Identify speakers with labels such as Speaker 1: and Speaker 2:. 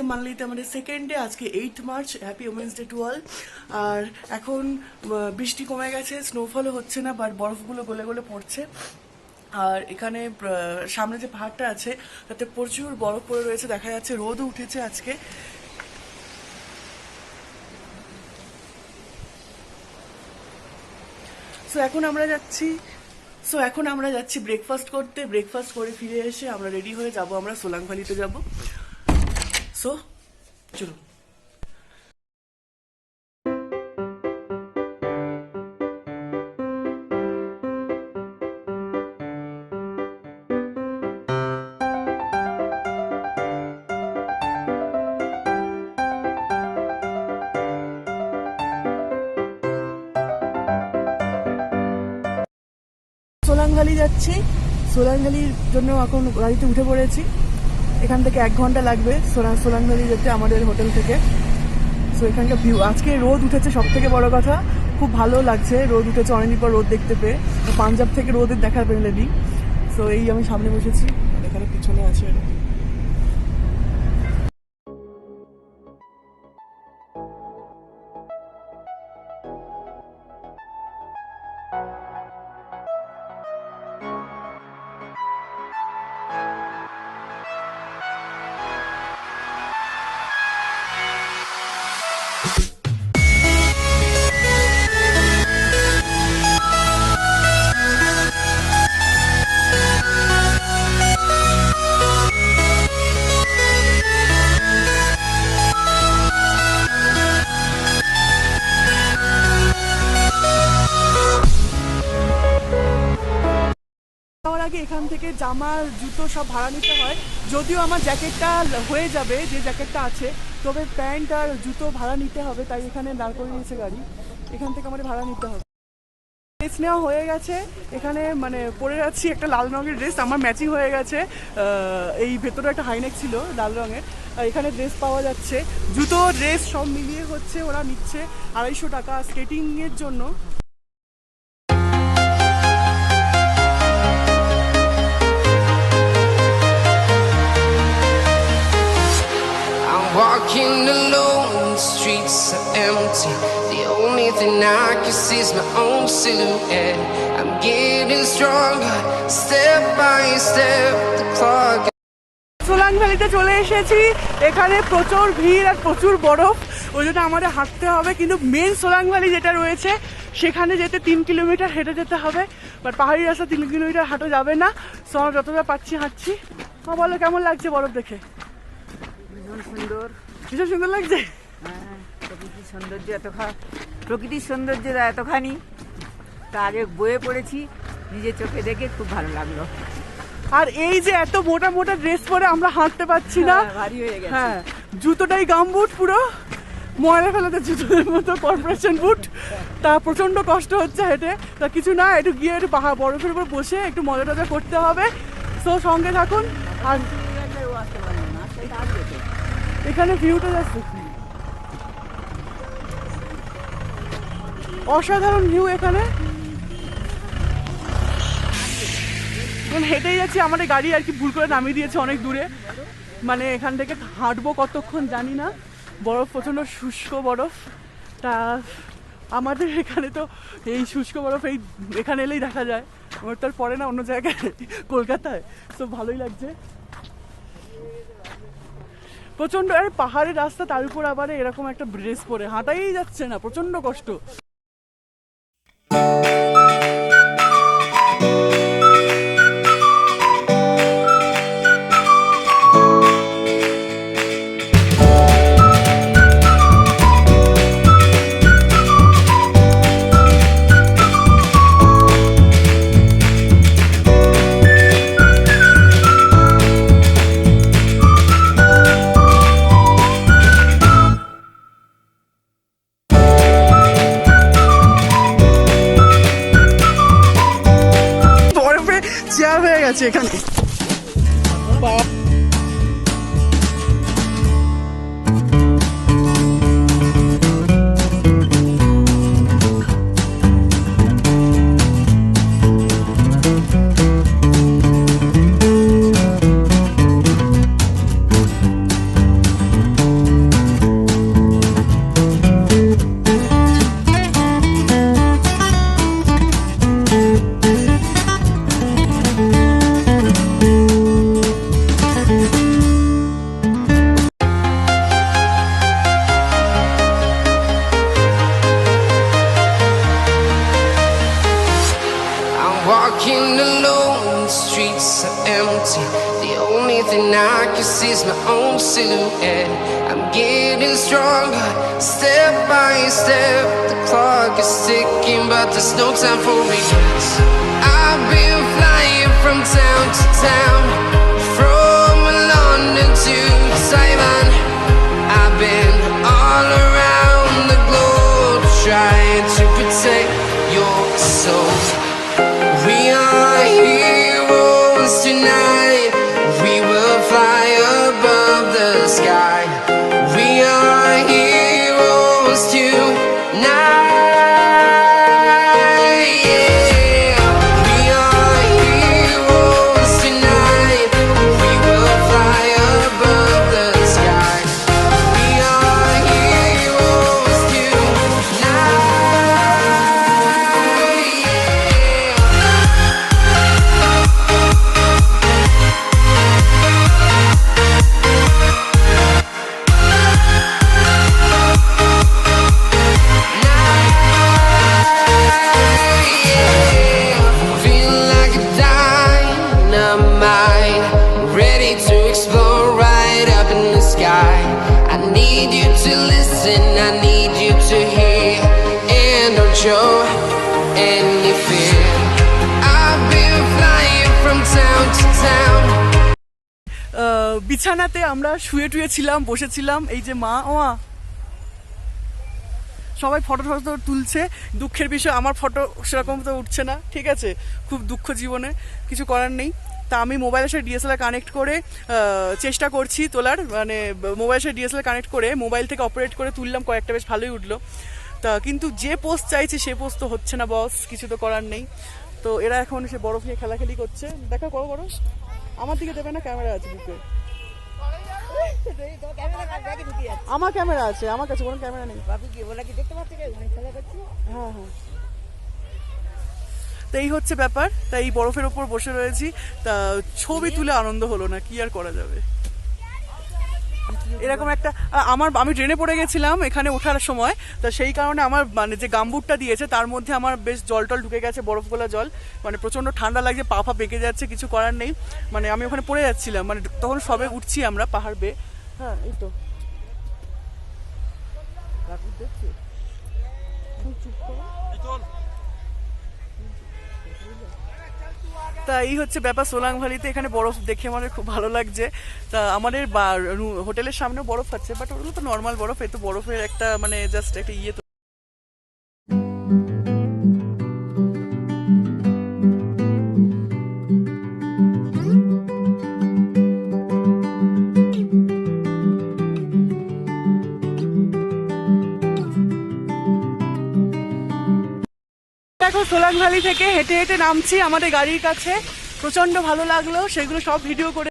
Speaker 1: আজকে মানালিতে আমাদের সেকেন্ড ডে, আজকে 8 March. Happy women's day to all. আর এখন বৃষ্টি কমে গেছে, স্নোফলও হচ্ছে না, বাট বরফগুলো গলে গলে পড়ছে। আর এখানে সামনে যে পাহাড়টা আছে তাতে প্রচুর বরফ পড়ে রয়েছে, দেখা যাচ্ছে রোদও উঠেছে আজকে। সো এখন আমরা যাচ্ছি ব্রেকফাস্ট করতে। ব্রেকফাস্ট করে ফিরে এসে আমরা রেডি হয়ে যাব, আমরা সোলাং ভ্যালিতে যাব। সো চলুন। সোলাং ভ্যালি যাচ্ছি, সোলাং ভ্যালির জন্য এখন গাড়িতে উঠে পড়েছি। এখান থেকে 1 ঘন্টা লাগবে সোলাং ভ্যালি যেতে আমাদের হোটেল থেকে। সো এখানকার ভিউ, আজকে রোদ উঠেছে, সব থেকে বড় কথা, খুব ভালো লাগছে। রোদ উঠেছে, অনেকদিন পর রোদ দেখতে পেয়ে। পাঞ্জাব থেকে রোদের দেখা পেলেনি। সো এই আমি সামনে বসেছি, এখানে পিছনে আছে। এখান থেকে জামা জুতো সব ভাড়া নিতে হয়। যদিও আমার জ্যাকেটটা হয়ে যাবে, যে জ্যাকেটটা আছে, তবে প্যান্ট আর জুতো ভাড়া নিতে হবে, তাই এখানে দাঁড় করে নিয়েছে গাড়ি। এখান থেকে আমাদের ভাড়া নিতে হবে। ড্রেস নেওয়া হয়ে গেছে, এখানে মানে পরে যাচ্ছি একটা লাল রঙের ড্রেস, আমার ম্যাচিং হয়ে গেছে। এই ভেতরে একটা হাইনেক ছিল লাল রঙের, এখানে ড্রেস পাওয়া যাচ্ছে। জুতো ড্রেস সব মিলিয়ে হচ্ছে ওরা নিচ্ছে 250 টাকা স্কেটিংয়ের জন্য।
Speaker 2: Walking alone, the streets are empty. The only thing I can see is my own silhouette. I'm getting stronger, step by step. The clock.
Speaker 1: Solang ভ্যালিতে চলে এসেছি, এখানে প্রচুর ভিড় আর প্রচুর বরফ, ওই জন্য আমাদের হাঁটতে হবে। কিন্তু মেন সোলাং ভ্যালি যেটা রয়েছে সেখানে যেতে 3 কিলোমিটার হেঁটে যেতে হবে, বাট পাহাড়ি রাস্তা 3 কিলোমিটার হাঁটা যাবে না। সো আমরা যতটা পাচ্ছি হাঁটছি। বলো কেমন লাগছে বরফ দেখে?
Speaker 3: সুন্দর,
Speaker 1: ভীষণ সুন্দর লাগছে।
Speaker 3: প্রকৃতির সৌন্দর্য এতখানি তা আগে বয়ে পড়েছি, নিজের চোখে দেখে খুব ভালো লাগলো।
Speaker 1: আর এই যে এত মোটা মোটা ড্রেস পরে আমরা হাঁটতে পারছি না,
Speaker 3: ভারী হয়ে গেছে।
Speaker 1: হ্যাঁ, জুতোটাই গামবুট, পুরো ময়লা ফেলাতে জুতোর মতো কর্পোরেশন বুট। তা প্রচন্ড কষ্ট হচ্ছে হেঁটে। তা কিছু না, একটু গিয়ে একটু বরফের উপর বসে একটু মজা টজা করতে হবে। সো সঙ্গে থাকুন। আর এখানে ভিউটা যাচ্ছে, অসাধারণ ভিউ। এখানে হেঁটেই যাচ্ছি, আমাদের গাড়ি আর কি ভুল করে নামিয়ে দিয়েছে অনেক দূরে। মানে এখান থেকে হাঁটবো কতক্ষণ জানি না, বরফ প্রচণ্ড শুষ্ক বরফ। তা আমাদের এখানে তো এই শুষ্ক বরফ এখানে এলেই দেখা যায়, ওর তার পরে না অন্য জায়গায়, কলকাতায়। তো ভালোই লাগছে প্রচণ্ড। আর পাহাড়ের রাস্তা, তার উপর আবার এরকম একটা ড্রেস পরে হাঁটাই যাচ্ছে না, প্রচণ্ড কষ্ট। চেয়ার হয়ে গেছে এখানে।
Speaker 2: walking alone, the streets are empty. The only thing I can see is my own silhouette. I'm getting stronger, step by step. The clock is ticking, but there's no time for regrets. I've been flying from town to town, from London to Taiwan. I've been all around the globe, trying to protect your soul. We are heroes tonight. We will fly above the sky. We are heroes tonight. Yeah. We are heroes tonight. We will fly above the sky. We are heroes tonight. Feel like a dynamite, ready to explore right up in the sky. I need you to listen, I need you to hear, and don't show any fear. I've been flying from town to town.
Speaker 1: বিছানাতে আমরা শুয়ে টুয়ে ছিলাম, বসেছিলাম। এই যে মা ও মা সবাই ফটো টটো তুলছে। দুঃখের বিষয় আমার ফটো সেরকম তো উঠছে না, ঠিক আছে, খুব দুঃখ জীবনে, কিছু করার নেই। তা আমি মোবাইলের সাথে ডিএসএলআর কানেক্ট করে চেষ্টা করছি তোলার, মানে মোবাইলের সাথে ডিএসএলআর কানেক্ট করে মোবাইল থেকে অপারেট করে তুললাম, কয়েকটা বেশ ভালোই উঠলো। তা কিন্তু যে পোস্ট চাইছে সে পোস্ট তো হচ্ছে না বস, কিছু তো করার নেই। তো এরা এখন সে বরফ নিয়ে খেলাখেলি করছে। দেখা করো করো, আমার দিকে দেবে না, ক্যামেরা আছে বুকে। আমার ক্যামেরা আছে, আমার কাছে কোনো ক্যামেরা নেই। হ্যাঁ হ্যাঁ, তো এই হচ্ছে ব্যাপার। তা এই বরফের ওপর বসে রয়েছি, তা ছবি তুলে আনন্দ হলো না, কি আর করা যাবে। এরকম একটা আমি ট্রেনে পড়ে গেছিলাম এখানে ওঠার সময়, তা সেই কারণে আমার মানে যে গামবুটটা দিয়েছে তার মধ্যে আমার বেশ জল টল ঢুকে গেছে, বরফ গোলা জল, মানে প্রচন্ড ঠান্ডা লাগছে, পা ফা পেকে যাচ্ছে, কিছু করার নেই। মানে আমি ওখানে পড়ে যাচ্ছিলাম, মানে তখন সবে উঠছি আমরা পাহাড় বেয়ে। হ্যাঁ এই তো দেখছি, চুপ করো। তা এই হচ্ছে ব্যাপার সোলাং ভ্যালিতে। এখানে বরফ দেখে আমাদের খুব ভালো লাগছে। তা আমাদের হোটেলের সামনেও বরফ আছে, বাট ওগুলো তো নর্মাল বরফ, এ তো বরফের একটা মানে জাস্ট একটা ইয়ে। তো এখন সোলাং ভ্যালি থেকে হেঁটে হেঁটে নামছি আমাদের গাড়ির কাছে। প্রচন্ড ভালো লাগলো, সেগুলো সব ভিডিও করে